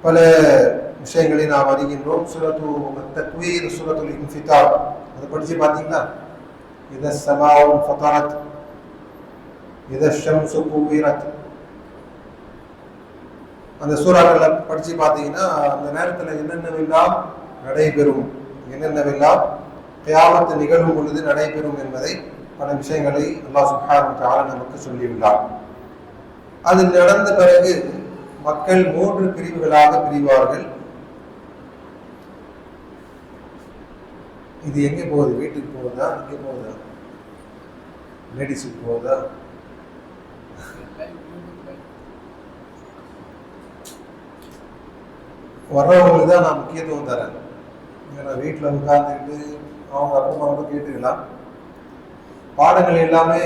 பல விஷயங்களை நாம் அறிகின்றோம். சூரத்து தக்வீர், சூரத்துல் இன்ஃபிதார் அதை படிச்சு பார்த்தீங்கன்னா, இத ஸமாஉ ஃபதரத், இத ஷம்ஸு குவிரத், அந்த சூறாக்களை படிச்சு பார்த்தீங்கன்னா அந்த நேரத்தில் என்னென்னவெல்லாம் நடைபெறும், என்னென்னவெல்லாம் கியாமத்து நிகழும் பொழுது நடைபெறும் என்பதை பல விஷயங்களை அல்லாஹ் சுப்ஹானஹு வ தஆலா நமக்கு சொல்லியுள்ளார். அது நடந்த பிறகு மக்கள் 3 பிரிவுகளாக பிரிவார்கள். இது எங்கே போகுது? வீட்டுக்கு போகுதா, எங்கே போகுதா, லேடிஸுக்கு போகுதா? வர்றவங்களுக்கு தான் நான் முக்கியத்துவம் தரேன். ஏன்னா வீட்டில் உட்கார்ந்துட்டு அவங்க அப்பா கேட்டுக்கலாம். பாடங்கள் எல்லாமே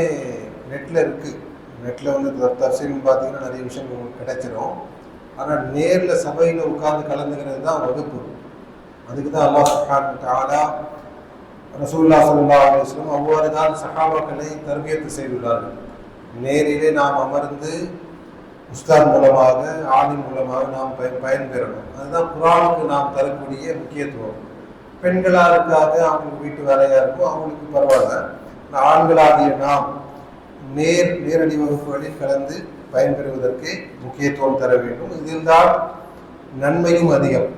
நெட்டில் இருக்குது. நெட்டில் வந்து தஃசீர்னு பார்த்தீங்கன்னா நிறைய விஷயங்கள் உங்களுக்கு கிடைச்சிடும். ஆனால் நேரில் சபையில் உட்கார்ந்து கலந்துக்கிறது தான் வகுப்பு. அதுக்கு தான் அல்லாஹ் சுப்ஹானஹு வ தஆலா ரசூலுல்லாஹி ஸல்லல்லாஹு அலைஹி வஸல்லம் அவ்வாறு தான் சஹாபாக்களை தர்பியத்து செய்துள்ளார்கள். நேரிலே நாம் அமர்ந்து உஸ்தாத் மூலமாக, ஆலிம் மூலமாக நாம் பயன்பெறணும். அதுதான் குர்ஆனுக்கு நாம் தரக்கூடிய முக்கியத்துவம். பெண்களாருக்காக அவங்களுக்கு வீட்டு வேலையாக இருக்கும், அவங்களுக்கு பரவாயில்ல. ஆண்களாகிய நாம் நேரடி வகுப்புகளில் கலந்து பயன்பெறுவதற்கு முக்கியத்துவம் தர வேண்டும். இதில்தான் நன்மையும் அதிகம்.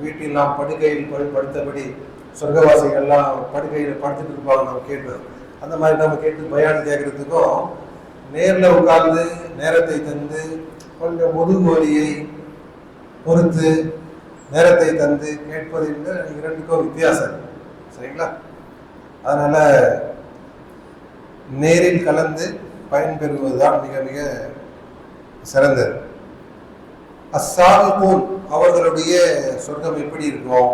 வீட்டில் நாம் படுக்கையில் படுத்தபடி சொர்க்கவாசிகள்லாம் படுக்கையில் படுத்துட்டு இருப்பாங்க, நம்ம கேட்டோம். அந்த மாதிரி நம்ம கேட்டு பயான் கேட்கறதுக்கும் நேரில் உட்கார்ந்து நேரத்தை தந்து கொஞ்சம் முதுகு வலியை பொறுத்து நேரத்தை தந்து கேட்பது என்று இரண்டுக்கும் வித்தியாசம். சரிங்களா? அதனால நேரில் கலந்து பயன்பெறுவதுதான் மிக மிக சிறந்தது. அஸ்ஸாபிகூன் அவர்களுடைய சொர்க்கம் எப்படி இருக்கும்,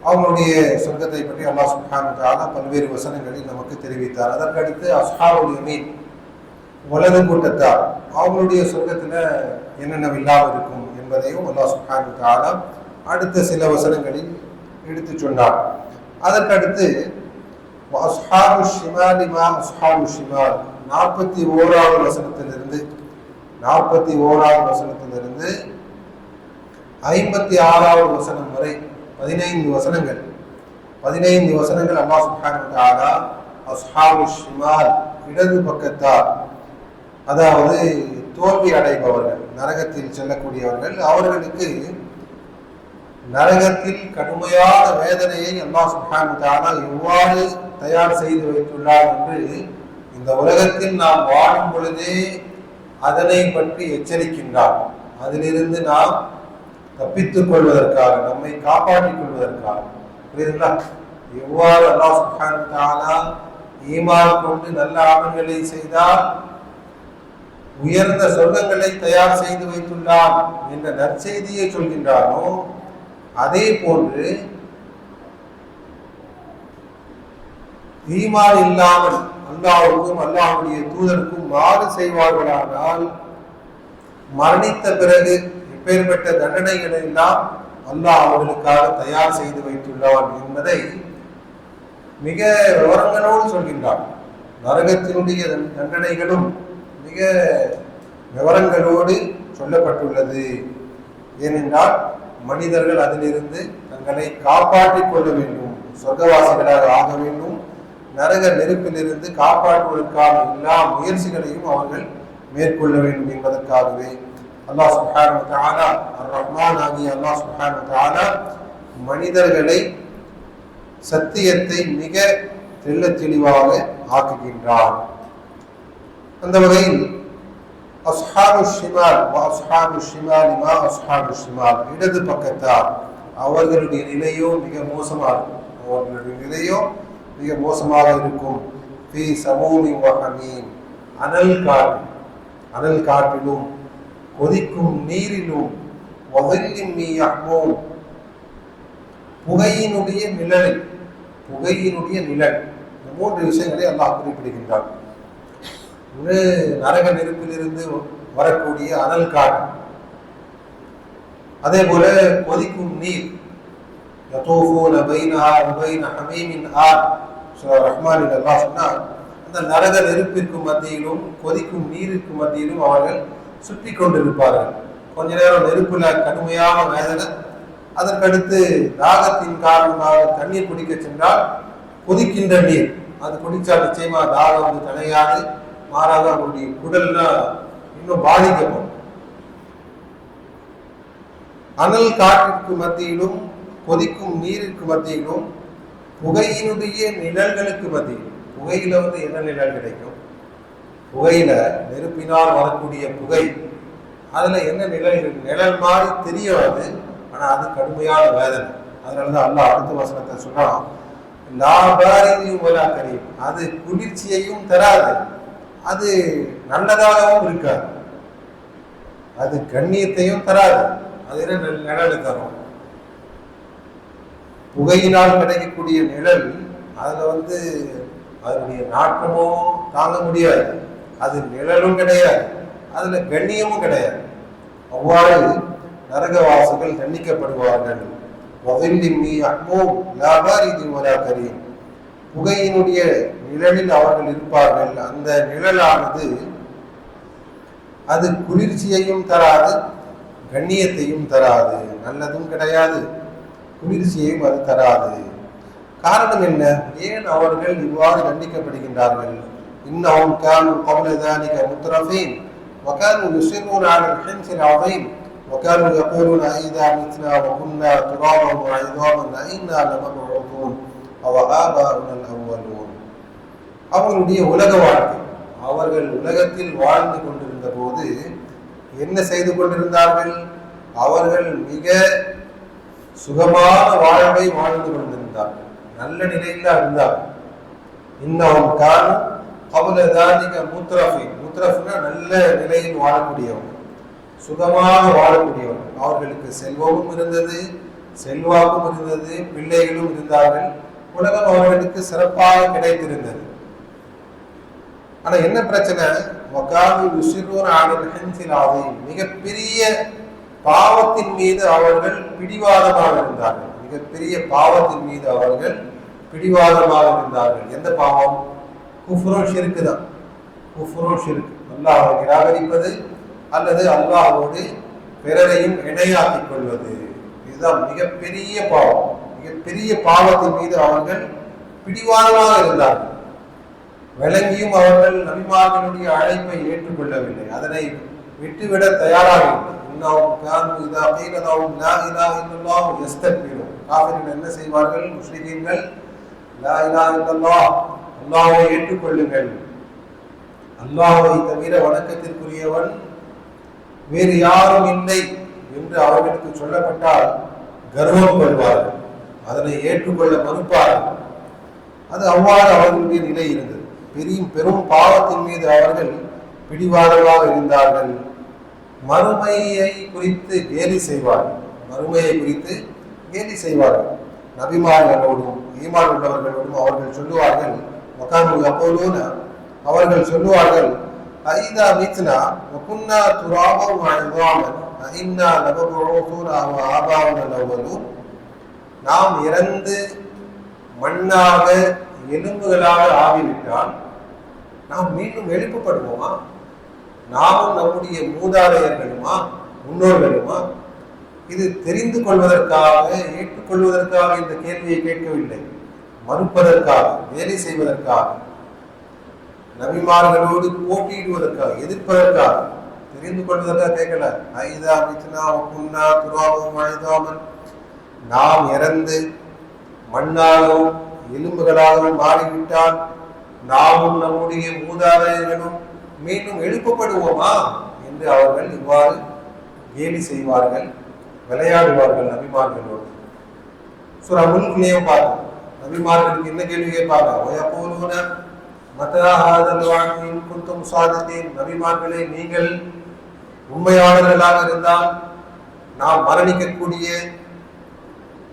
அவங்களுடைய சொர்க்கத்தை பற்றி அல்லாஹ் சுப்ஹானஹு வ தஆலா பல்வேறு வசனங்களில் நமக்கு தெரிவித்தார். அதற்கடுத்து அஸ்ஹாபுல் யமீன் வலது கூட்டத்தார் அவங்களுடைய சொர்க்கத்தில் என்னென்னவில்லாமல் இருக்கும் என்பதையும் அல்லாஹ் சுப்ஹானஹு வ தஆலா அடுத்த சில வசனங்களில் எடுத்து சொன்னார். அதற்கடுத்து அஸ்ஹாபு ஷிமாலி மா அஸ்ஹாபு ஷிமால் 41வது வசனத்திலிருந்து 56வது வசனம் வரை 15 வசனங்கள் அல்லாஹ் சுப்ஹானஹு வ தஆலா அஸ்ஹாபு ஷிமால் இடது பக்கத்தார், அதாவது தோல்வி அடைபவர்கள், நரகத்தில் செல்லக்கூடியவர்கள், அவர்களுக்கு நரகத்தில் கடுமையான வேதனையை அல்லாஹ் சுப்ஹானஹு வ தஆலா எவ்வாறு தயார் செய்து வைத்துள்ளார் என்று இந்த உலகத்தில் நாம் வாழும் பொழுதே அதனை பற்றி எச்சரிக்கின்றார். அதிலிருந்து நாம் தப்பித்துக் கொள்வதற்காக, நம்மை காப்பாற்றிக் கொள்வதற்காக. புரியுதுங்களா? எவ்வாறு அல்லாஹ் சுப்ஹானஹு வ தஆலா ஈமான் கொண்டு நல்ல அமல்களை செய்தால் உயர்ந்த சொர்க்கங்களை தயார் செய்து வைத்துள்ளார் என்ற நற்செய்தியை சொல்கின்றானோ, அதே போன்று ஈமான் இல்லாமல் அல்லாஹ்வுக்கும் அல்லாஹ்வுடைய தூதருக்கும் மாறு செய்வார்களானால் மரணித்த பிறகு எப்பேற்பட்ட தண்டனைகளை எல்லாம் அல்லாஹ் அவர்களுக்காக தயார் செய்து வைத்துள்ளான் என்பதை மிக விவரங்களோடு சொல்கின்றார். நரகத்தினுடைய தண்டனைகளும் மிக விவரங்களோடு சொல்லப்பட்டுள்ளது. ஏனென்றால் மனிதர்கள் அதிலிருந்து தங்களை காப்பாற்றிக் கொள்ள வேண்டும், சொர்க்கவாசிகளாக ஆக வேண்டும். நரக நெருப்பிலிருந்து காப்பாற்றுவதற்கான எல்லா முயற்சிகளையும் அவர்கள் மேற்கொள்ள வேண்டும் என்பதற்காகவே அல்லாஹ் சுப்ஹானஹு வ தஆலா அர்-ரஹ்மான் ஆகிய அல்லாஹ் சுப்ஹானஹு வ தஆலா மனிதர்களை சத்தியத்தை மிக தெள்ளத் தெளிவாக ஆக்குகின்றார். அந்த வகையில் அஸ்ஹாபு ஷிமால் வ அஸ்ஹாபு ஷிமாலி மா அஸ்ஹாபு ஷிமால் இடது பக்கத்தார் அவர்களுடைய நிலையோ மிக மோசமாக இருக்கும். ஃபீ ஸமூமின் வ ஹமீம் அனல் காற்றிலும் கொதிக்கும் நீரிலும் வஸல்லின் மின் யஹ்மூம் புகையினுடைய நிழல். இந்த 3 விஷயங்களை அல்லாஹ் குறிப்பிடுகின்றான். ஒன்று, நரக நெருப்பிலிருந்து வரக்கூடிய அனல் காற்று. அதே போல கொதிக்கும் நீர். யதூஃபூன பைனஹா வ பைன ஹமீமின் ஆன். சூரா ரஹ்மானில் அல்லாஹ் சொன்னார், அந்த நரக நெருப்பிற்கு மத்தியிலும் கொதிக்கும் நீருக்கு மத்தியிலும் அவர்கள் சுற்றி கொண்டிருப்பார்கள். கொஞ்ச நேரம் நெருப்புல கடுமையான வேதனை. அதற்கடுத்து தாகத்தின் காரணமாக தண்ணீர் குடிக்க சென்றால் கொதிக்கின்ற நீர், அது குடிச்சா நிச்சயமா தாகம் வந்து தனையாது, மாறாக அவருடைய குடல்னா இன்னும் பாதிக்கப்படும். அனல் காற்றிற்கு மத்தியிலும் கொதிக்கும் நீருக்கு மத்தியிலும் புகையினுடைய நிழல்களுக்கு மத்தியிலும், புகையில வந்து என்ன நிழல் கிடைக்கும்? புகையில நெருப்பினால் வரக்கூடிய புகை, அதுல என்ன நிழல் மாதிரி தெரியாது, ஆனா அது கடுமையான வேதனை. அதனாலதான் அல்லாஹ் அடுத்த வசனத்தை சொன்னான், கரீம், அது குளிர்ச்சியையும் தராது, அது நல்லதாகவும் இருக்காது, அது கண்ணியத்தையும் தராது. அது என்ன நிழல் தரும்? புகையினால் கிடைக்கக்கூடிய நிழல், அதுல வந்து அதனுடைய நாட்டமோ தாங்க முடியாது, அது நிழலும் கிடையாது, அதுல கண்ணியமும் கிடையாது. அவ்வாறு நரகவாசிகள் தண்டிக்கப்படுவார்கள். புகையினுடைய நிழலில் அவர்கள் இருப்பார்கள். அந்த நிழலானது அது குளிர்ச்சியையும் தராது, கண்ணியத்தையும் தராது, நல்லதும் கிடையாது, குளிர்ச்சியையும் அது தராது. காரணம் என்ன? ஏன் அவர்கள் இவ்வாறு தண்டிக்கப்படுகின்றார்கள்? இன்னஹும் கானூ قبل ذلك مترفين وكانوا يصرون على الحنث العظيم وكانوا يقولون أئذا متنا وكنا ترابا وعظاما أئنا لمبعوثون أو آباؤنا الأولون. அவர்களுடைய உலக வாழ்க்கை, அவர்கள் உலகத்தில் வாழ்ந்து கொண்டிருந்த போது என்ன செய்து கொண்டிருந்தார்கள்? அவர்கள் மிக சுகமான வாழ்வை வாழ்ந்து கொண்டிருந்தார்கள், நல்ல நிலையில இருந்தார்கள். இன்னும் காரணம் முத்ரஃபினா நல்ல நிலையில் வாழக்கூடியவர்கள், சுகமாக வாழக்கூடியவர்கள். அவர்களுக்கு செல்வமும் இருந்தது, செல்வாக்கும் இருந்தது, பிள்ளைகளும் இருந்தார்கள், உலகம் அவர்களுக்கு சிறப்பாக கிடைத்திருந்தது. ஆனா என்ன பிரச்சனை? மிகப்பெரிய பாவத்தின் மீது அவர்கள் பிடிவாதமாக இருந்தார்கள், மிகப்பெரிய பாவத்தின் மீது அவர்கள் பிடிவாதமாக இருந்தார்கள். எந்த பாவம்? குஃப்ரு ஷிர்க் தான். குஃப்ரு ஷிர்க், அல்லாஹ்வை நிராகரிப்பது அல்லது அல்லாஹ்வோடு பிறரையும் இணையாக்கிக் கொள்வது, இதுதான் மிகப்பெரிய பாவம். மிகப்பெரிய பாவத்தின் மீது அவர்கள் பிடிவாதமாக இருந்தார்கள். விளங்கியும் அவர்கள் நபிமார்களுடைய அழைப்பை ஏற்றுக்கொள்ளவில்லை, அதனை விட்டுவிட தயாராகவில்லை. என்ன செய்வார்கள்? முஸ்லிம்கள் லா இலாஹா இல்லல்லாஹ், அல்லாஹ்வை ஏற்றுக்கொள்ளுங்கள், அல்லாஹ்வை தவிர வணக்கத்திற்குரியவன் வேறு யாரும் இல்லை என்று அவர்களுக்கு சொல்லப்பட்டால் கர்வம் கொள்வார்கள், அதனை ஏற்றுக்கொள்ள மறுப்பார்கள். அது அவ்வாறு அவர்களுடைய நிலை இருந்தது. பெரும் பாவத்தின் மீது அவர்கள் பிடிவாதமாக இருந்தார்கள். மறுமையை குறித்து கேலி செய்வார்கள், மறுமையை குறித்து கேலி செய்வார்கள். நபிமார்களோடும் ஈமான் உள்ளவர்களோடும் அவர்கள் சொல்லுவார்கள், அவர்கள் சொல்லுவார்கள், ஐதா மித்னா வகுன்னா துராபம் வஇதாமன் அஇன்னா லமபூஸூன அவ ஆபாவுனா அவ்வலூன். நாம் இறந்து மண்ணாக எலும்புகளாக ஆகிவிட்டால் நாம் மீண்டும் எழுப்பப்படுவோமா? நாமும் நம்முடைய மூதாதையர்களுமா முன்னோர்களுமா? இது தெரிந்து கொள்வதற்காக, ஏற்றுக்கொள்வதற்காக இந்த கேள்வியை கேட்கவில்லை, மறுப்பதற்காக, வேலை செய்வதற்காக, நபிமார்களோடு போட்டியிடுவதற்காக, எதிர்ப்பதற்காக, தெரிந்து கொள்வதற்காக கேட்கல. ஐதா மித்னா வகுன்னா துராபம் வஇதாமன், நாம் இறந்து மண்ணாகவும் எலும்புகளாகவும் மாறிவிட்டால் நாமும் நம்முடைய மூதாதையர்களும் மீண்டும் எழுப்பப்படுவோமா என்று அவர்கள் இவ்வாறு கேலி செய்வார்கள், விளையாடுவார்கள் நபிமார்களோடு. சூரா முல்க்லயும் பார்த்தோம், நபிமார்களுக்கு என்ன கேள்வி கேட்பாங்க? நபிமார்களே, நீங்கள் உண்மையாளர்களாக இருந்தால் நாம் மரணிக்கக்கூடிய,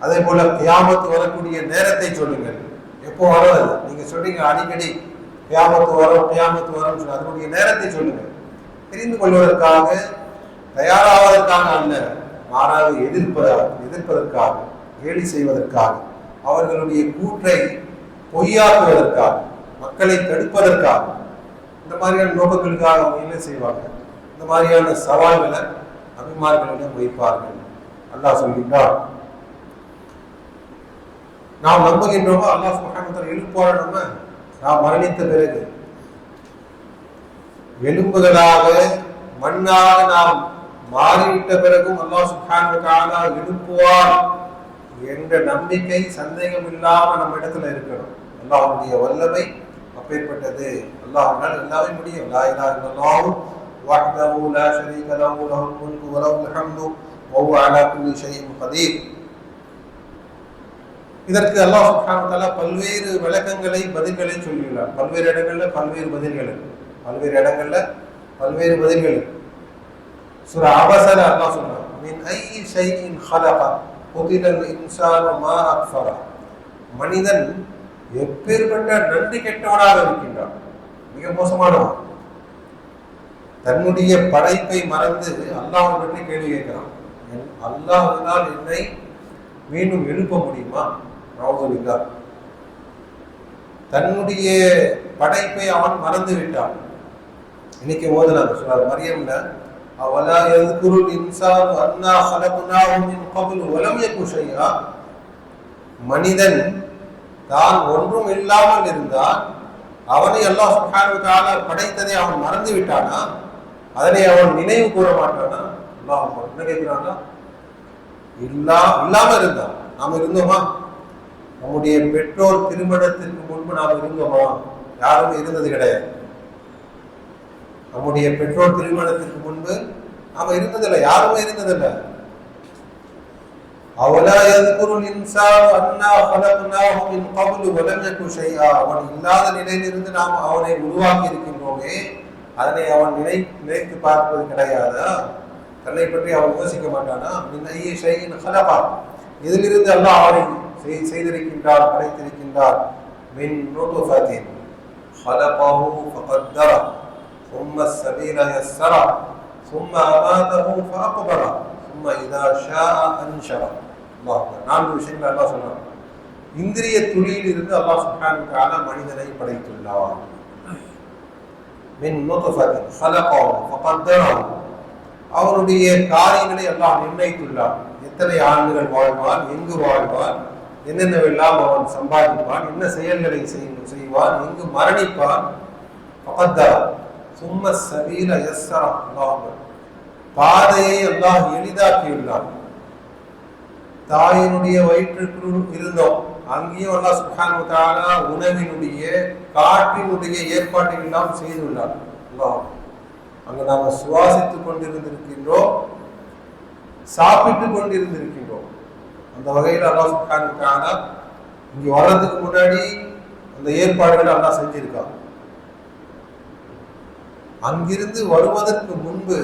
அதே போல கியாமத்து வரக்கூடிய நேரத்தை சொல்லுங்கள். எப்போ வராது? நீங்க சொல்றீங்க அடிக்கடி கியாமத்து வரும் கியாமத்து வரும், அதனுடைய நேரத்தை சொல்லுங்க. தெரிந்து கொள்வதற்காக, தயாராவதற்காக அல்ல, மாறாக எதிர்ப்பதற்காக, கேலி செய்வதற்காக, அவர்களுடைய கூற்றை பொய்யாக்குவதற்காக, மக்களை தடுப்பதற்காக, இந்த மாதிரியான நோக்கங்களுக்காக அவங்க என்ன செய்வாங்க? இந்த மாதிரியான சவால்களை மலக்குமார்களிடம் வைப்பார்கள். அல்லாஹ் சொல்கின்றார், நாம் நம்புகின்றோமோ அல்லாஹ் சுப்ஹானஹு வ தஆலா எழுப்புவார். நாம் மரணித்த பிறகு எலும்புகளாக மண்ணாக நாம் மாறிவிட்ட பிறகும் அல்லாஹ் சுப்ஹானஹு வ தஆலா எழுப்புவார் என்ற நம்பிக்கை சந்தேகம் இல்லாம நம்ம இடத்துல இருக்கணும். அல்லாஹ்வுடைய வல்லமை அப்பேற்பட்டது. அல்லாஹ்வால் எல்லாமே முடியும். லா இலாஹா இல்லல்லாஹு வஹ்தஹு லா ஷரீக லஹு லஹுல் முல்கு வ லஹுல் ஹம்து வ ஹுவ அலா குல்லி ஷைஇன் கதீர். இதற்கு அல்லாஹ் சுப்ஹானஹு வ தஆலா பல்வேறு விளக்கங்களை பதில்களை சொல்லியுள்ளார். பல்வேறு இடங்கள்ல பல்வேறு பதில்கள். சூரா அபஸல அல்லாஹ் சொல்றான், மின் ஐயி ஷைஇன் خلق குதிலல் இன்சானு மா அக்ஃபர. மனிதன் எப்பேற்பட்ட நன்றி கெட்டவனாக இருக்கின்றான், மிக மோசமானவன். தன்னுடைய படைப்பை மறந்து அல்லாஹ்வை பற்றி கேள்வி கேட்கிறான். அல்லாஹ்வினால் என்னை மீண்டும் எழுப்ப முடியுமா? நவுதுபில்லா. தன்னுடைய படைப்பை அவன் மறந்து விட்டான். இன்னைக்கு ஓதுனாங்க சூரா மரியம்ல, அவலா யذ்குருல் இன்சானு அன்னா خلقناه من قبل ولم يك شيئا. மனிதன் தான் ஒன்றும் இல்லாமல் இருந்தான், அவனை அல்லாஹ் சுப்ஹானஹு வ தஆலா படைத்ததை அவன் மறந்து விட்டானா? அதனை அவன் நினைவு கூற மாட்டானா? அல்லாஹ் என்ன கேட்கிறானா? இல்லாம இருந்தான். நாம் இருந்தோமா? நம்முடைய பெற்றோர் திருமணத்திற்கு முன்பு நாம் இருந்தோமா? யாரும் இருந்தது கிடையாது. நம்முடைய பெற்றோர் திருமணத்திற்கு முன்பு நாம இருந்ததில்லை, யாருமே இருந்ததில்லை. அவலா யذ்குருல் இன்சானு அன்னா خلقناه من قبل ولم يك شيئا. அவன் இல்லாத நிலையிலிருந்து நாம் அவனை உருவாக்கி இருக்கின்றோமே, அதனை அவன் நினைத்து பார்ப்பது கிடையாதா? தன்னை பற்றி அவன் யோசிக்க மாட்டானா? மின் ஐயி ஷைஇன் خلق. இதிலிருந்து அல்லாஹ் அவனை செய்திருக்கின்றார், படைத்திருக்கின்றார். மின் நுத்ஃபத்தின் خلقه فقدره ثم السبيل يسره ثم أماته فأقبره ثم إذا شاء أنشره. அல்லாஹ் 4 விஷயங்கள் அல்லாஹ் சொல்றான். இந்திரிய துளியில் இருந்து அல்லாஹ் சுப்ஹானஹு வ தஆலா மனிதனை படைத்துள்ளார். மின் நுத்ஃபத்தின் خلقه فقدره. அவருடைய காரியங்களை அல்லாஹ் நிர்ணயித்துள்ளார். எத்தனை ஆண்டுகள் வாழ்வான், எங்கு வாழ்வான், என்னென்னவெல்லாம் அவன் சம்பாதிப்பான், என்ன செயல்களை செய்வான், எங்கு மரணிப்பான். சும்ம சபீல யஸ்ஸர. பாதையை அல்லாஹ் எளிதாக்கியுள்ளான். தாயினுடைய வயிற்றுக்குள் இருந்தோம், அங்கேயும் அல்லாஹ் சுப்ஹானஹு வ தஆலா உணவினுடைய காற்றினுடைய ஏற்பாட்டை எல்லாம் செய்துள்ளார். அல்லாஹ் அங்கு நாம் சுவாசித்துக் கொண்டிருந்திருக்கின்றோம், சாப்பிட்டுக் கொண்டிருந்திருக்கின்றோம். அந்த வகையில் அல்லாஹ் சுப்ஹானஹு வ தஆலா இங்க வர்றதுக்கு முன்னாடி அந்த ஏற்பாடுகளை அல்லாஹ் செஞ்சிருக்கான். அங்கிருந்து வருவதற்கு முன்பு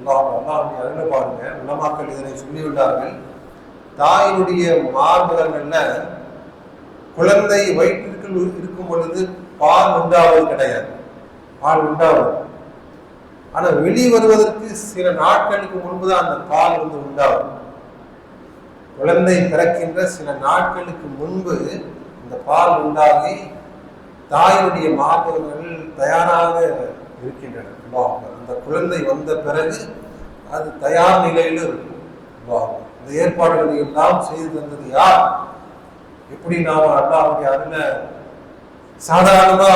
அல்லாஹ்வுடைய அருளை பாருங்க, உலமாக்கள் இதனை சொல்லியுள்ளார்கள். தாயினுடைய மார்பகங்கள்ல குழந்தை வயிற்றிற்குள் இருக்கும் பொழுது பால் உண்டாவது கிடையாது, பால் உண்டாவது. ஆனா வெளி வருவதற்கு சில நாட்களுக்கு முன்புதான் அந்த பால் உண்டாகும். குழந்தை பிறக்கின்ற சில நாட்களுக்கு முன்பு இந்த பால் உண்டாகி தாயினுடைய மார்பகங்கள் தயாராக இருக்கின்றன. அந்த குழந்தை வந்த பிறகு அது தயார் நிலையில் இருக்கும். இந்த ஏற்பாடுகளை எல்லாம் செய்து தந்தது யார்? எப்படி நாம் அல்லாஹ்வுடைய அருளை சாதாரணமா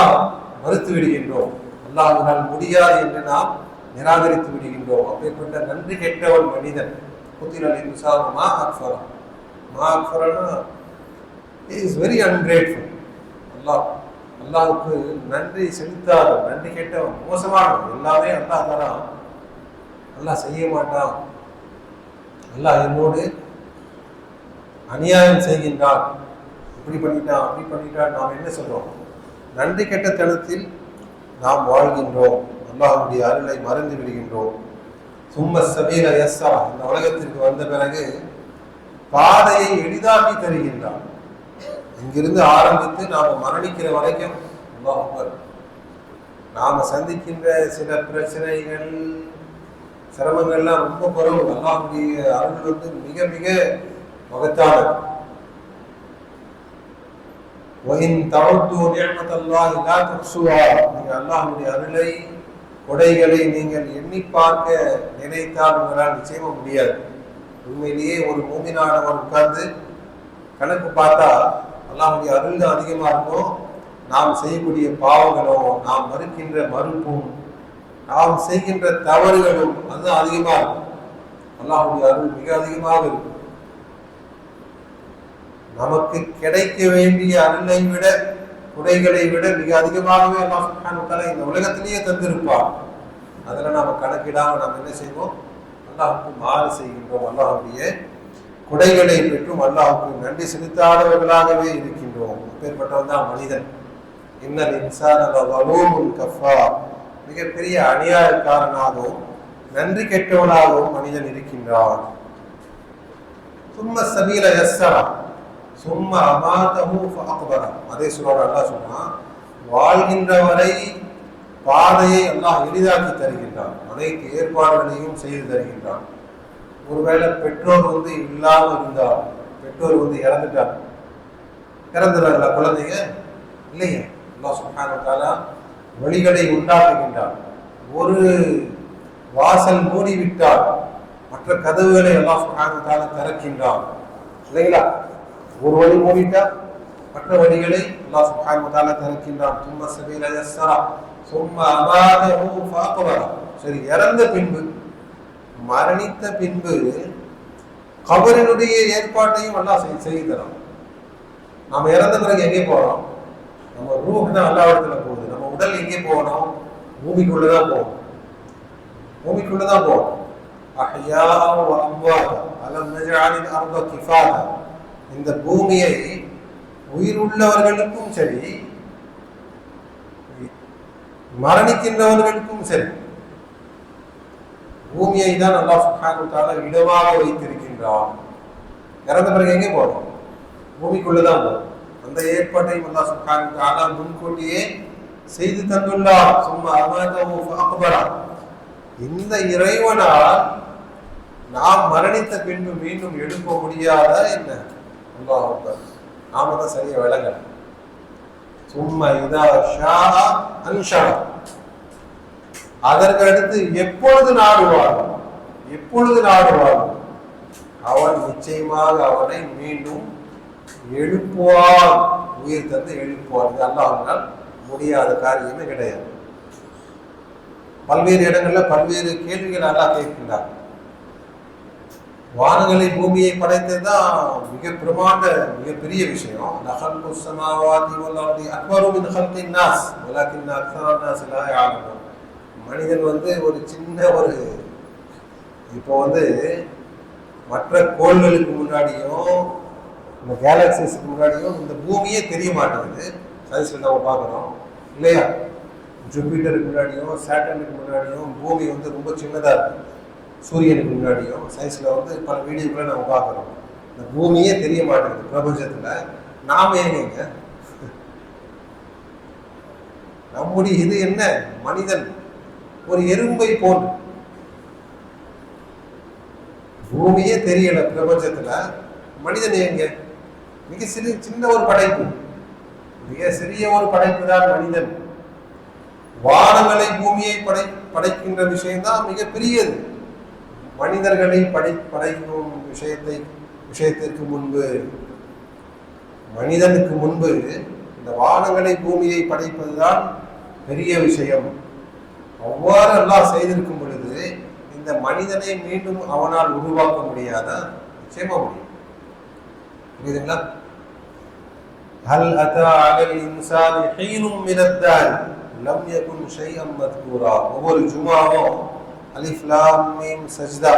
மறுத்து விடுகின்றோம், அல்லாஹ்வினால் முடியாது என்று நாம் நிராகரித்து விடுகின்றோம். அப்படிப்பட்ட நன்றி கெட்டவன் மனிதன். குதிலல் இன்சானு மா அக்ஃபர. மா அக்ஃபரனா இஸ் வெரி அன்கிரேட்ஃபுல். அல்லாஹ்வுக்கு நன்றி செலுத்தாத நன்றி கெட்டவன், மோசமானவன். எல்லாமே அல்லாஹ் தரான், அல்லாஹ் செய்ய மாட்டான். அல்லாஹ் என்னோடு அநியாயம் செய்கின்றான், இப்படி பண்ணிட்டான் அப்படி பண்ணிட்டான். நாம் என்ன சொல்றோம்? நன்றி கெட்டத்தனத்தில் நாம் வாழ்கின்றோம், அல்லாஹ்வுடைய அருளை மறந்து விடுகின்றோம். சும்ம சபீல யஸ்ஸர. இந்த உலகத்திற்கு வந்த பிறகு பாதையை எளிதாக்கி தருகின்றான். இங்கிருந்து ஆரம்பித்து நாம் மரணிக்கிற வரைக்கும் அல்லாஹ் அக்பர், நாம சந்திக்கின்ற சில பிரச்சனைகள் சிரமங்கள்லாம் ரொம்ப குறைவு. அல்லாஹ்வுடைய அருள் மிக மிக மகத்தானது. وَإِن تَعُدُّوا نِعْمَةَ اللَّهِ لَا تُحْصُوهَا. நீங்கள் அல்லாஹ்வுடைய அருளை கொடைகளை நீங்கள் எண்ணி பார்க்க நினைத்தால் உங்களால் நிச்சயமா முடியாது. உண்மையிலேயே ஒரு மூமினானவர் உட்கார்ந்து கணக்கு பார்த்தா அல்லாஹ்வுடைய அருள் தான் அதிகமா இருக்கும். நாம் செய்யக்கூடிய பாவங்களும், நாம் மறுக்கின்ற மறுப்பும், நாம் செய்கின்ற தவறுகளும் அதுதான் அதிகமா இருக்கும். அல்லாஹ்வுடைய அருள் மிக அதிகமாக இருக்கும். நமக்கு கிடைக்க வேண்டிய அருளை விட, குறைகளை விட மிக அதிகமாகவே அல்லாஹ் சுப்ஹானஹு வ தஆலா இந்த உலகத்திலேயே தந்திருப்பார். அதில் நாம கணக்கிடாம நாம் என்ன செய்வோம்? அல்லாஹ்வுக்கு மாறு செய்கின்றோம். அல்லாஹ்வுடைய குடைகளை பெற்றும் அல்லாஹ்வுக்கு நன்றி செலுத்தாதவர்களாகவே இருக்கின்றோம். அப்பேற்பட்டவன் தான் மனிதன். இன்னல் இன்சான லஸலூமுன் கஃபார். மிகப்பெரிய அநியாயக்காரனாகவும் நன்றி கெட்டவனாகவும் மனிதன் இருக்கின்றான். சும்ம சபீல யஸ்ஸரா சும்ம அமாதஹு ஃபஅக்பரா. அதே சூரால அல்லாஹ் சொன்னான், வாழ்கின்ற வரை பாதையை அல்லாஹ் எளிதாக்கி தருகின்றான், அனைத்து ஏற்பாடுகளையும் செய்து தருகின்றான். ஒருவேளை பெற்றோர் இல்லாமல் இருந்தால், பெற்றோர் இறந்துட்டார், இறந்துடுறாங்களா குழந்தைங்க? இல்லையே. அல்லாஹ் சுப்ஹானஹு வ தஆலா வழிகளை உண்டாக்குகின்றான். ஒரு வாசல் மூடிவிட்டால் மற்ற கதவுகளை அல்லாஹ் சுப்ஹானஹு வ தஆலா திறக்கின்றான். இல்லைங்களா? ஒரு வழி மூடிட்டா மற்ற வழிகளை அல்லாஹ் சுப்ஹானஹு வ தஆலா திறக்கின்றான். சும்ம சபீல யஸ்ஸரா சும்ம அமாதஹு ஃபஅக்பரா. சரி, இறந்த பின்பு, மரணித்த பின்பு கபரினுடைய ஏற்பாட்டையும் அல்லாஹ் செய்து தரோம். நம்ம இறந்த பிறகு எங்கே போறோம்? நம்ம ரூஹ் தான் அல்லாஹ்விடத்துல போகுது. நம்ம உடல் எங்கே போகணும்? பூமிக்குள்ளதான் போகணும். பூமிக்குள்ளதான் போகணும். அஹ்யா வ அம்வாதா அலம் நஜஅலில் அர்த கிஃபாதா. இந்த பூமியை உயிர் உள்ளவர்களுக்கும் சரி, மரணிக்கின்றவர்களுக்கும் சரி, பூமியை தான் அல்லாஹ் சுப்ஹானஹு வ தஆலா இடமாக வைத்திருக்கின்றான். இறந்த பிறகு எங்கே போறோம்? பூமிக்குள்ளதான் போறோம். அந்த ஏற்பாட்டையும் அல்லாஹ் சுப்ஹானஹு வ தஆலா முன்கூட்டியே செய்து தந்துள்ளார். சும்மா அமாதஹு ஃபஅக்பரா. இந்த இறைவனால் நாம் மரணித்த பின்பு மீண்டும் எழுப்ப முடியாத என்ன? அல்லாஹ் அக்பர். நாம தான் சரியா விளங்கல. சும்மா இதா ஷாஅ அன்ஷா. அதற்கு அடுத்து எப்பொழுது நாடுவார், எப்பொழுது நாடுவார், அவன் நிச்சயமாக அவனை மீண்டும் எழுப்புவான், உயிர் தந்து எழுப்புவான். இது அல்லாஹ்வால் முடியாத காரியமே கிடையாது. பல்வேறு இடங்கள்ல பல்வேறு கேள்விகள் அல்லாஹ் கேட்கின்றார். வானங்களை பூமியை படைத்ததுதான் மிக பிரமாண்ட மிகப்பெரிய விஷயம். லஹல்கு ஸமாவாதி வல் அர்தி அக்பரு மின் ஹல்கின் நாஸ் வலக்கின் அக்ஸரன் நாஸ் லா யஅலமூன். மனிதன் ஒரு சின்ன இப்போ மற்ற கோள்களுக்கு முன்னாடியும் இந்த கேலக்சிஸ்க்கு முன்னாடியும் இந்த பூமியே தெரிய மாட்டேங்குது. சயின்ஸ்ல நம்ம பார்க்குறோம் இல்லையா? ஜூபிட்டருக்கு முன்னாடியும் சேட்டனுக்கு முன்னாடியும் பூமி ரொம்ப சின்னதாக இருக்கு. சூரியனுக்கு முன்னாடியும் சயின்ஸில் பல வீடியோக்களை நம்ம பார்க்குறோம். இந்த பூமியே தெரிய மாட்டேங்குது பிரபஞ்சத்தில். நாம் ஏங்க நம்முடைய இது என்ன? மனிதன் ஒரு எறும்பை போன்று. பூமியே தெரியல பிரபஞ்சத்துல, மனிதன் எங்க? மிக சின்ன ஒரு படைப்பு, மிக சிறிய ஒரு படைப்பு தான் மனிதன். வானங்களை பூமியை படைக்கின்ற விஷயம்தான் மிக பெரியது. மனிதர்களை படைக்கும் விஷயத்திற்கு முன்பு, மனிதனுக்கு முன்பு இந்த வானங்களை பூமியை படைப்பதுதான் பெரிய விஷயம். அவ்வாறு அல்லாஹ் செய்திருக்கும் பொழுது இந்த மனிதனை மீண்டும் அவனால் உருவாக்க முடியாதா? நிச்சயமா முடியும். புரியுதுங்களா? ஹல் அத்தா அலல் இன்சானி ஹீனும் மினத் தார் லம் யகுன் ஷைஅன் மத்கூரா. ஒவ்வொரு ஜுமாவும் அலிஃப் லாம் மீம் சஜ்தா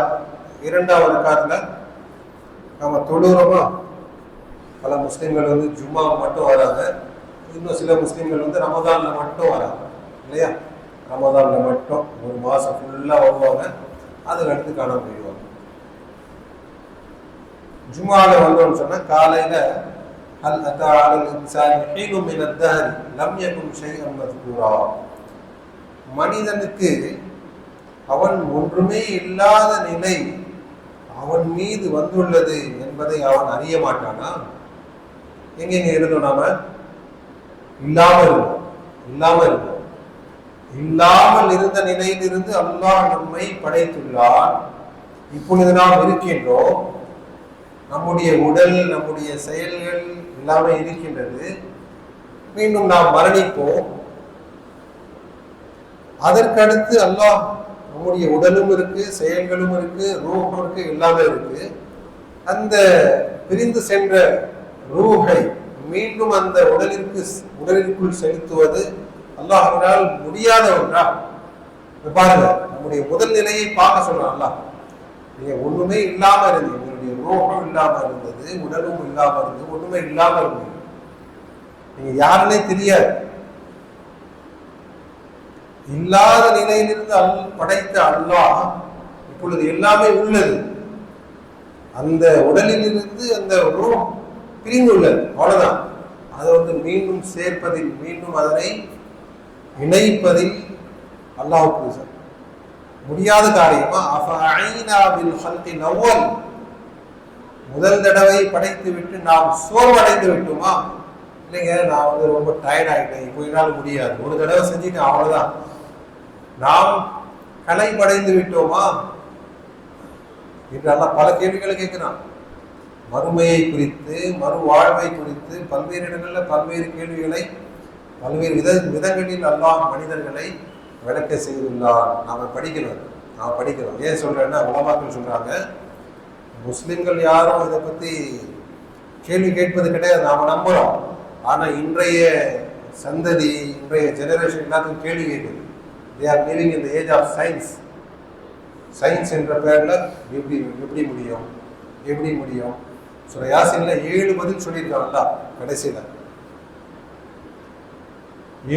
இரண்டாவது ரக்காத்துல நாம தொழுறோமா? பல முஸ்லிம்கள் ஜும்மா மட்டும் வராங்க. இன்னும் சில முஸ்லிம்கள் ரமதான்ல மட்டும் வராங்க இல்லையா? ரமதான்ல மட்டும் ஒரு மாசம் ஃபுல்லா வருவாங்க, அதுக்கு அடுத்து காணாம போயிடுவாங்க. ஜும்மால வந்தோம்னு சொன்னா காலையில ஹல் அத்தா அலல் இன்சானி ஹீனும் மினத் தஹர் லம் யகுன் ஷைஅன் மத்கூரா. மனிதனுக்கு அவன் ஒன்றுமே இல்லாத நிலை அவன் மீது வந்துள்ளது என்பதை அவன் அறிய மாட்டானா? எங்கெங்க இருந்தோம்? நாம இல்லாம இருக்கோம். இல்லாமல் இருந்த நிலையிலிருந்து அல்லாஹ் நம்மை படைத்துள்ளார். இப்பொழுது நாம் இருக்கின்றோம். நம்முடைய உடல், நம்முடைய செயல்கள் எல்லாமே இருக்கின்றது. மீண்டும் நாம் மரணிப்போம். அதற்கடுத்து அல்லாஹ் நம்முடைய உடலும் இருக்கு, செயல்களும் இருக்கு, ரூஹும் இருக்கு, எல்லாமே இருக்கு. அந்த பிரிந்து சென்ற ரூஹை மீண்டும் அந்த உடலிற்குள் செலுத்துவது அல்லாஹ்வினால் முடியாத ஒன்றா? பாருங்க, நம்முடைய முதல் நிலையை பார்க்க சொல்றான் அல்லாஹ். நீங்க ஒண்ணுமே இல்லாம இருந்தீங்க, உங்களுடைய ரூஹும் இல்லாம இருந்தது, உடலும் இல்லாம இருந்தது, ஒண்ணுமே இல்லாம இருந்தீங்க. நீங்க யாருன்னே தெரியாது. இல்லாத நிலையிலிருந்து படைத்த அல்லாஹ் இப்பொழுது எல்லாமே உள்ளது. அந்த உடலில் இருந்து அந்த ரூஹ் பிரிந்துள்ளது, அவ்வளவுதான். அதை மீண்டும் சேர்ப்பதில், மீண்டும் அதனை இணைப்பதில் அல்லாஹ்வுக்கு முடியாத காரியமா? முதல் தடவை படைத்து விட்டு நாம் சோர்வடைந்து விட்டோமா? இல்லைங்க, நான் ரொம்ப டயர்ட் ஆகிட்டேன், இப்போ என்னால் முடியாது, ஒரு தடவை செஞ்சுட்டு அவ்வளவுதான். நாம் களைப்படைந்து விட்டோமா என்றெல்லாம் பல கேள்விகளை கேட்கிறான். மறுமையை குறித்து, மறு வாழ்வை குறித்து பல்வேறு இடங்களில் பல்வேறு கேள்விகளை பல்வேறு விதங்களில் அல்லாஹ் மனிதர்களை விளக்க செய்துள்ளார். நாம் படிக்கிறோம். ஏன் சொல்றேன்னா, உலமாக்கள் சொல்றாங்க, முஸ்லிம்கள் யாரும் இதை பத்தி கேள்வி கேட்பது கிடையாது, நாம நம்புறோம். ஆனா இன்றைய சந்ததி, இன்றைய ஜெனரேஷன் எல்லாத்துக்கும் கேள்வி கேட்குது. They are living in the age of science. Science என்ற பேர்ல எப்படி முடியும்? சூரா யாசீன்ல 7 பதில் சொல்லியிருக்காங்கல்ல, கடைசியில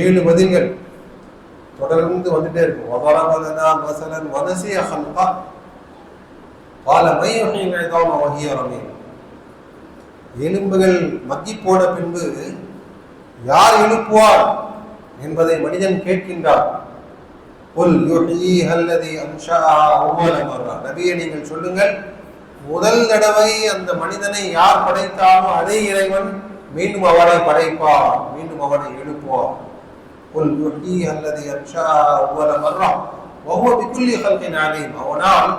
7 பதில்கள் தொடர்ந்து வந்துட்டே இருக்கும். வதரபலனா மஸலன் வனசிய ஹல்கா قال من يحيي العظام وهي رميم. எலும்புகள் மக்கி போன பின்பு யார் எழுப்புவார் என்பதை மனிதன் கேட்கின்றார். நபியை நீங்கள் சொல்லுங்கள், முதல் தடவை அந்த மனிதனை யார் படைத்தாலும் அதே இறைவன் மீண்டும் அவனை படைப்பார், மீண்டும் அவனை எழுப்புவார். அவனால்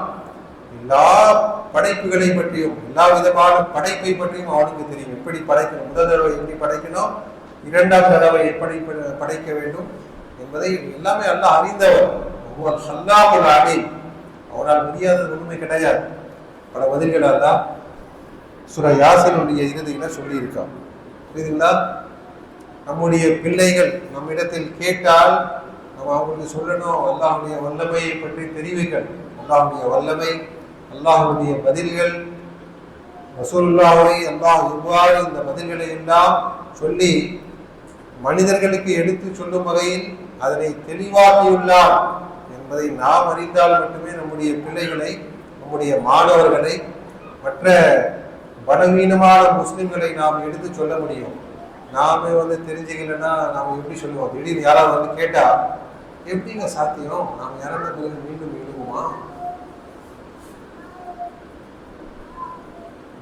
எல்லா படைப்புகளை பற்றியும், எல்லா விதமான படைப்பை பற்றியும் அவனுக்கு தெரியும். எப்படி படைக்கணும், முதல் தடவை எப்படி படைக்கணும், இரண்டாம் தடவை எப்படி படைக்க வேண்டும் என்பதை எல்லாமே அல்லாஹ் அறிந்தவர். அவனால் முடியாதது ஒன்றுமே கிடையாது. பல பதில்கள் அல்லாஹ் சூரா யாசீனுடைய இறுதியில சொல்லி இருக்கான். புரியுதுங்களா? நம்முடைய பிள்ளைகள் நம்மிடத்தில் கேட்டால் நம்ம அவங்களுக்கு சொல்லணும், அல்லாஹ்வுடைய வல்லமையை பற்றி தெரிவிக்கணும். அல்லாஹ்வுடைய வல்லமை, அல்லாஹ்வுடைய பதில்கள், ரசூலுல்லாஹி அல்லாஹ் எவ்வாறு இந்த பதில்களை எல்லாம் சொல்லி மனிதர்களுக்கு எடுத்து சொல்லும் வகையில் அதனை தெளிவாக்கியுள்ளார் என்பதை நாம் அறிந்தால் மட்டுமே நம்முடைய பிள்ளைகளை, நம்முடைய மாணவர்களை, மற்ற பலவீனமான முஸ்லிம்களை நாம் எடுத்து சொல்ல முடியும். நாமே தெரிஞ்சுக்கலன்னா நாம் எப்படி சொல்லுவோம்? திடீர்னு யாராவது கேட்டா எப்படிங்க சாத்தியம், நாம் இறந்த பிறகு மீண்டும் எழுதுவோமா?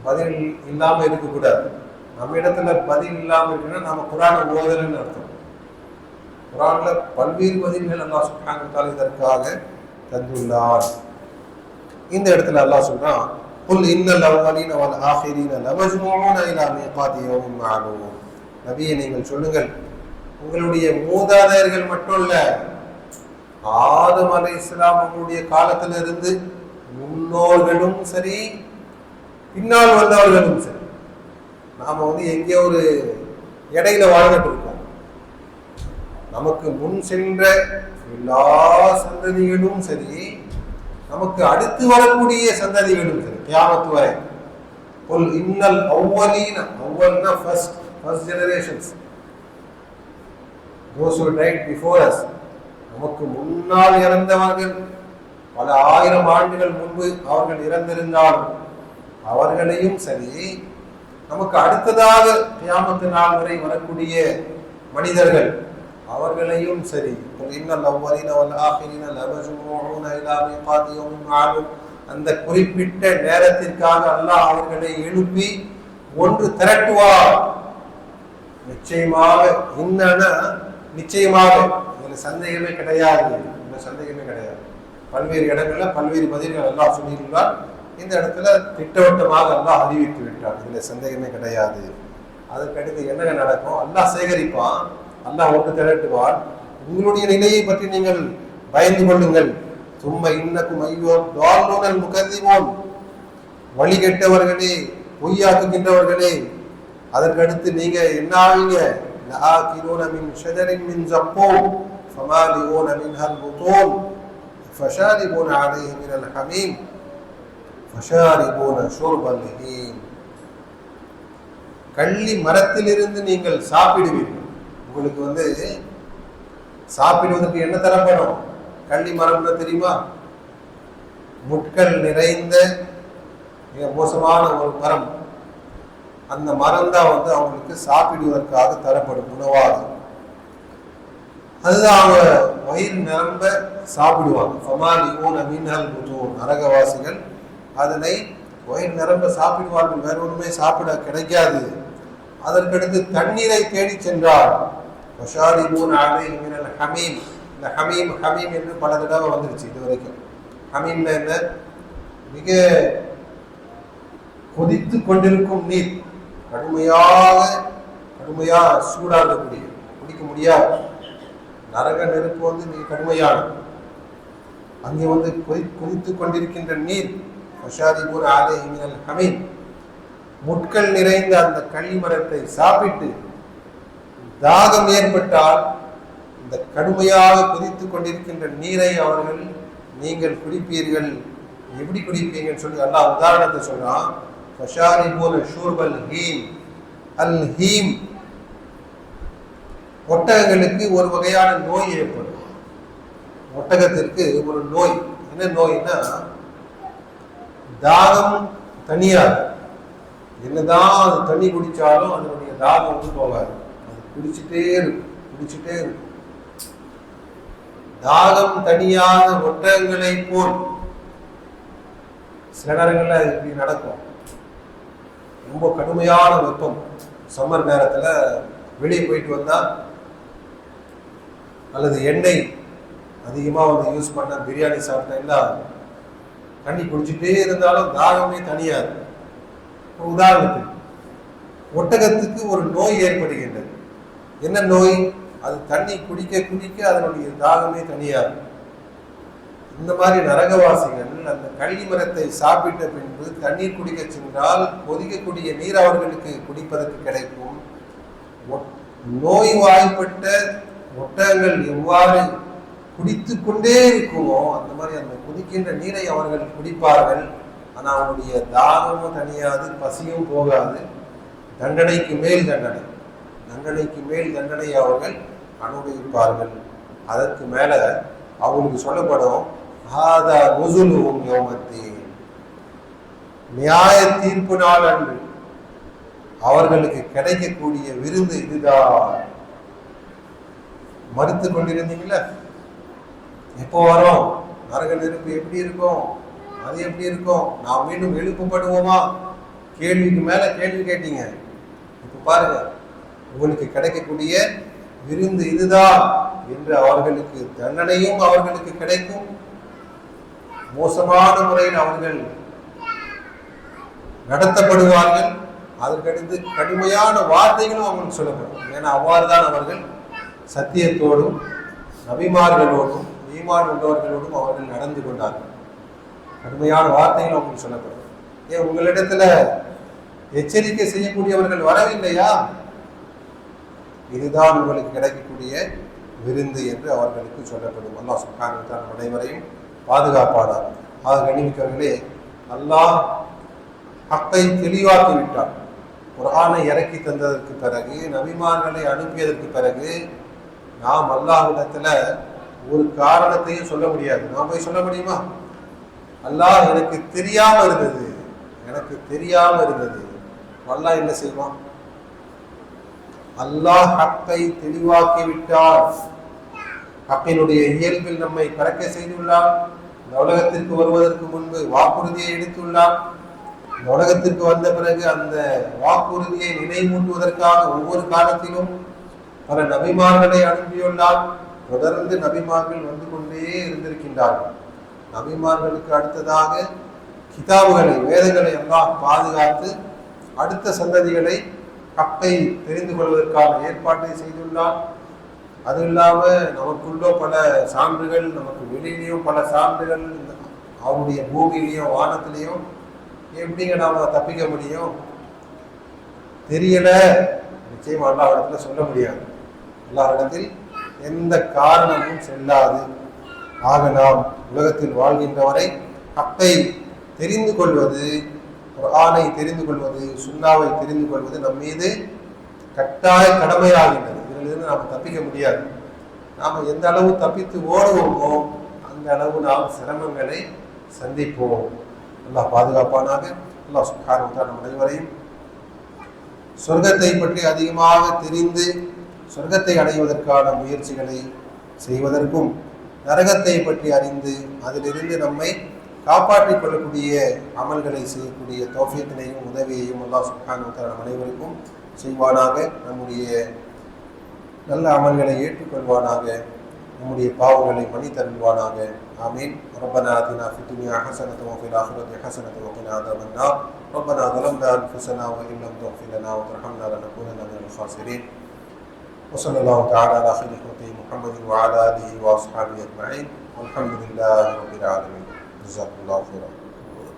பதில் இல்லாம இருக்கக்கூடாது. நம்ம இடத்துல பதில் இல்லாம இருக்குன்னா நாம குர்ஆனை ஓதலன்னு அர்த்தம். குர்ஆன்ல பல்வேறு பதில்கள் அல்லாஹ் சுப்ஹானஹு வ தஆலா இதற்காக தந்துள்ளார். இந்த இடத்துல அல்லாஹ் சொல்றான், குல் இன்னல் அவ்வலீன வல் ஆகிரீன லமஜ்மூஊன இலா மீகாத்தி யௌமின் மஅலூம். நபியே நீங்கள் சொல்லுங்கள், உங்களுடைய மூதாதையர்கள் மட்டும் இல்ல, ஆதம் அலைஹிஸ்ஸலாம் அவங்களுடைய காலத்துல இருந்து முன்னோர்களும் சரி, பின்னால் வந்தவர்களும் சரி, நாம எங்கே ஒரு இடையில வாழ்ந்துட்டு இருக்கோம். நமக்கு முன் சென்ற எல்லா சந்ததிகளும் சரி, நமக்கு அடுத்து வரக்கூடிய சந்ததிகளும் சரி, கியாமத் வரை. குல் இன்னல் அவ்வலீன, அவ்வல்னா first generations, those who died before us, நமக்கு முன்னால் இறந்தவர்கள், பல ஆயிரம் ஆண்டுகள் முன்பு அவர்கள் இறந்திருந்தாலும் அவர்களையும் சரி, நமக்கு அடுத்ததாக கியாமத் நாள் வரை வரக்கூடிய மனிதர்கள் அவர்களையும் சரி, இன்னல் அவ்வலீன வல் ஆகிரீன லமஜ்மூஊன இலா மீகாத்தி யௌமின் மஅலூம், அந்த குறிப்பிட்ட நேரத்திற்காக அல்லாஹ் அவர்களை எழுப்பி ஒன்று திரட்டுவார். நிச்சயமாக, நிச்சயமாக இதுல இதுல சந்தேகமே கிடையாது, இந்த சந்தேகமே கிடையாது. பல்வேறு இடங்கள்ல பல்வேறு பதில்கள் அல்லாஹ் சொல்லியிருந்தால், இந்த இடத்துல திட்டவட்டமாக அல்லாஹ் அறிவித்து விட்டான், இதுல சந்தேகமே கிடையாது. அதற்கடுத்து என்ன நடக்கும்? அல்லாஹ் சேகரிப்பான், அல்லாஹ் ஒன்று திரட்டுவான். உங்களுடைய நிலையை பற்றி நீங்கள் பயந்து கொள்ளுங்கள். சும்மா இன்னக்கும் ஐயோ தால்லுனல் முகதிமோன், வழி கெட்டவர்களே, பொய்யாக்குகின்றவர்களே. அதற்கடுத்து நீங்க என்ன ஆவீங்க? லஆகிலூன மின் ஷஜரின் மின் ஸக்கூம் ஃபமாலிஊன மின்ஹல் புதூன் ஃபஷாரிபூன அலைஹி மினல் ஹமீம் ஃபஷாரிபூன ஷுர்பல் ஹீம். கள்ளி மரத்திலிருந்து நீங்கள் சாப்பிடுவீர்கள். உங்களுக்கு சாப்பிடுவதற்கு என்ன தரப்படும்? கள்ளி மரம்னு தெரியுமா? முட்கள் நிறைந்த மிக மோசமான ஒரு மரம். அந்த மரம் தான் அவங்களுக்கு சாப்பிடுவதற்காக தரப்படும் உணவாக. அதுதான் அவங்க வயிறு நிரம்ப சாப்பிடுவாங்க. ஃபமாலிஊன மின்ஹல் புதூன், நரகவாசிகள் அதனை வயிறு நிரம்ப சாப்பிடுவார்கள், வேற ஒன்றுமே சாப்பிட கிடைக்காது. அதற்கடுத்து தண்ணீரை தேடி சென்றார். வஷாரிபூன அலைஹி மினல் ஹமீம். இந்த ஹமீம் ஹமீம் என்று பல தடவை வந்துருச்சு இது வரைக்கும். ஹமீம்ல என்ன? மிக கொதித்து கொண்டிருக்கும் நீர், கடுமையா சூடாகக்கூடிய, குடிக்க முடியாது. நரக நெருப்பு மிக கடுமையான, அங்கே கொதித்து கொண்டிருக்கின்ற நீர். வஷாரிபூன அலைஹி மினல் ஹமீம். முட்கள் நிறைந்த அந்த கள்ளி மரத்தை சாப்பிட்டு தாகம் ஏற்பட்டால் இந்த கடுமையாக கொதித்து கொண்டிருக்கின்ற நீரை நீங்கள் குடிப்பீர்கள். எப்படி குடிப்பீங்கன்னு சொல்லி அல்லாஹ் உதாரணத்தை சொல்றான். ஃபஷாரிபூன ஷுர்பல் ஹீம். அல் ஹீம், ஒட்டகங்களுக்கு ஒரு வகையான நோய் ஏற்படும். ஒட்டகத்திற்கு ஒரு நோய். என்ன நோய்னா, தாகம் தனியாது. என்னதான் அது தண்ணி குடிச்சாலும் அதனுடைய தாகம் போகாது. அது குடிச்சுட்டே இருக்கும். தாகம் தனியாத ஒட்டகங்களை போல் சில நேரங்கள்ல இப்படி நடக்கும். ரொம்ப கடுமையான வெப்பம், சம்மர் நேரத்துல வெளியே போயிட்டு வந்தா, அல்லது எண்ணெய் அதிகமா யூஸ் பண்ண பிரியாணி சாப்பிட்டா தண்ணி குடிச்சுட்டே இருந்தாலும் தாகமே தனியாது. உதாரணத்துக்கு ஒட்டகத்துக்கு ஒரு நோய் ஏற்படுகின்றது. என்ன நோய்? அது தண்ணி குடிக்க அதனுடைய தாகமே தனியாது. இந்த மாதிரி நரகவாசிகள் அந்த கள்ளி மரத்தை சாப்பிட்ட பின்பு தண்ணீர் குடிக்க சென்றால் கொதிக்கக்கூடிய நீர் அவர்களுக்கு குடிப்பதற்கு கிடைக்கும். நோய் வாய்ப்பட்ட ஒட்டகங்கள் எவ்வாறு குடித்து கொண்டே இருக்குமோ அந்த மாதிரி அந்த குடிக்கின்ற நீரை அவர்கள் குடிப்பார்கள். ஆனால் அவனுடைய தாகமும் தனியாது, பசியும் போகாது. தண்டனைக்கு மேல் தண்டனை அவர்கள் அனுபவிப்பார்கள். அதற்கு மேல அவங்களுக்கு சொல்லப்படும், நியாய தீர்ப்பு நாள் அன்று அவர்களுக்கு கிடைக்கக்கூடிய விருந்து இதுதான். மறுத்து கொண்டிருந்தீங்கள, எப்போ வரும்? நரக நெருப்பு எப்படி இருக்கும், அது எப்படி இருக்கும், நாம் மீண்டும் எழுப்பப்படுவோமா? கேள்விக்கு மேல கேள்வி கேட்டீங்க. இப்ப பாருங்க, உங்களுக்கு கிடைக்கக்கூடிய விருந்து இதுதான் என்று அவர்களுக்கு தண்டனையும் அவர்களுக்கு கிடைக்கும். மோசமான முறையில் அவர்கள் நடத்தப்படுவார்கள். அதற்கடுத்து கடுமையான வார்த்தைகளும் அவங்களுக்கு சொல்லப்படும். ஏன்னா அவ்வாறுதான் அவர்கள் சத்தியத்தோடும் நபிமார்களோடும் ஈமான் உள்ளவர்களோடும் அவர்கள் நடந்து கொண்டார்கள். கடுமையான வார்த்தைகளும் அவங்களுக்கு சொல்லப்படும். ஏன் உங்களிடத்துல எச்சரிக்கை செய்யக்கூடியவர்கள் வரவில்லையா? இதுதான் உங்களுக்கு கிடைக்கக்கூடிய விருந்து என்று அவர்களுக்கு சொல்லப்படும். அல்லாஹ் சுப்ஹானஹு வ தஆலா அனைவரையும் பாதுகாப்பானார். ஆக கண்ணியமிக்கவர்களே, அல்லாஹ் ஹக்கை தெளிவாக்கி விட்டார். குர்ஆனை இறக்கி தந்ததற்கு பிறகு, நபிமார்களை அனுப்பியதற்கு பிறகு நாம் அல்லாஹ்விடத்துல ஒரு காரணத்தையும் சொல்ல முடியாது. நாம் போய் சொல்ல முடியுமா? அல்லாஹ் எனக்கு தெரியாம இருந்தது. அல்லாஹ் என்ன செய்வான்? அல்லாஹ் ஹக்கை தெளிவாக்கி விட்டார். ஹக்கினுடைய இயல்பில் நம்மை பறக்க செய்துள்ளார். இந்த உலகத்திற்கு வருவதற்கு முன்பு வாக்குறுதியை எடுத்துள்ளார். இந்த உலகத்திற்கு வந்த பிறகு அந்த வாக்குறுதியை நினைவூட்டுவதற்காக ஒவ்வொரு காலத்திலும் பல நபிமார்களை அனுப்பியுள்ளார். தொடர்ந்து நபிமார்கள் வந்து கொண்டே இருந்திருக்கின்றார்கள். நபிமார்களுக்கு அடுத்ததாக கிதாபுகளை, வேதங்களை எல்லாம் பாதுகாத்து அடுத்த சந்ததிகளை ஹக்கை தெரிந்து கொள்வதற்கான ஏற்பாட்டை செய்துள்ளார். அது இல்லாமல் நமக்குள்ளோ பல சான்றுகள், நமக்கு வெளியிலையும் பல சான்றுகள், அவருடைய பூமியிலையும் வானத்திலையும். எப்படிங்க நாம தப்பிக்க முடியும்? தெரியல, நிச்சயம் அல்லாஹ்விடத்துல சொல்ல முடியாது. அல்லாஹ்விடத்தில் எந்த காரணமும் செல்லாது. ஆக நாம் உலகத்தில் வாழ்கின்ற வரை ஹக்கை தெரிந்து கொள்வது, குர்ஆனை தெரிந்து கொள்வது, சுன்னாவை தெரிந்து கொள்வது நம் மீது கட்டாய கடமையாகின்றது. இதிலிருந்து நாம் தப்பிக்க முடியாது. நாம் எந்த அளவு தப்பித்து ஓடுவோமோ அந்த அளவு நாம் சிரமங்களை சந்திப்போம். அல்லாஹ் பாதுகாப்பானாக. அல்லாஹ் சுப்ஹானஹு வ தஆலா நம் அனைவரையும் சொர்க்கத்தை பற்றி அதிகமாக தெரிந்து சொர்க்கத்தை அடைவதற்கான முயற்சிகளை செய்வதற்கும், நரகத்தை பற்றி அறிந்து அதிலிருந்து நம்மை காப்பாற்றிக் கொள்ளக்கூடிய அமல்களை செய்யக்கூடிய தௌஃபீக்கினையும் உதவியையும் அல்லாஹ் சுப்ஹானஹு வ தஆலா அனைவருக்கும் செய்வானாக. நம்முடைய நல்ல அமல்களை ஏற்றுக்கொள்வானாக. நம்முடைய பாவங்களை மன்னித்தருள்வானாக. ஆமீன். ரப்பனா ஆதினா ஃபித் துன்யா ஹஸனத்தன் வ ஃபில் ஆখিরাতি ஹஸனத்தன் வ கினா அஸாபன் நார். ரப்பனா ظلمنا أنفسنا وإن لم تغفر لنا وترحمنا لنكونن من الخاسرين. وصلى الله تعالى على خير خلقه محمد وعلى آله وأصحابه أجمعين والحمد لله رب العالمين. جزاكم الله خيرا.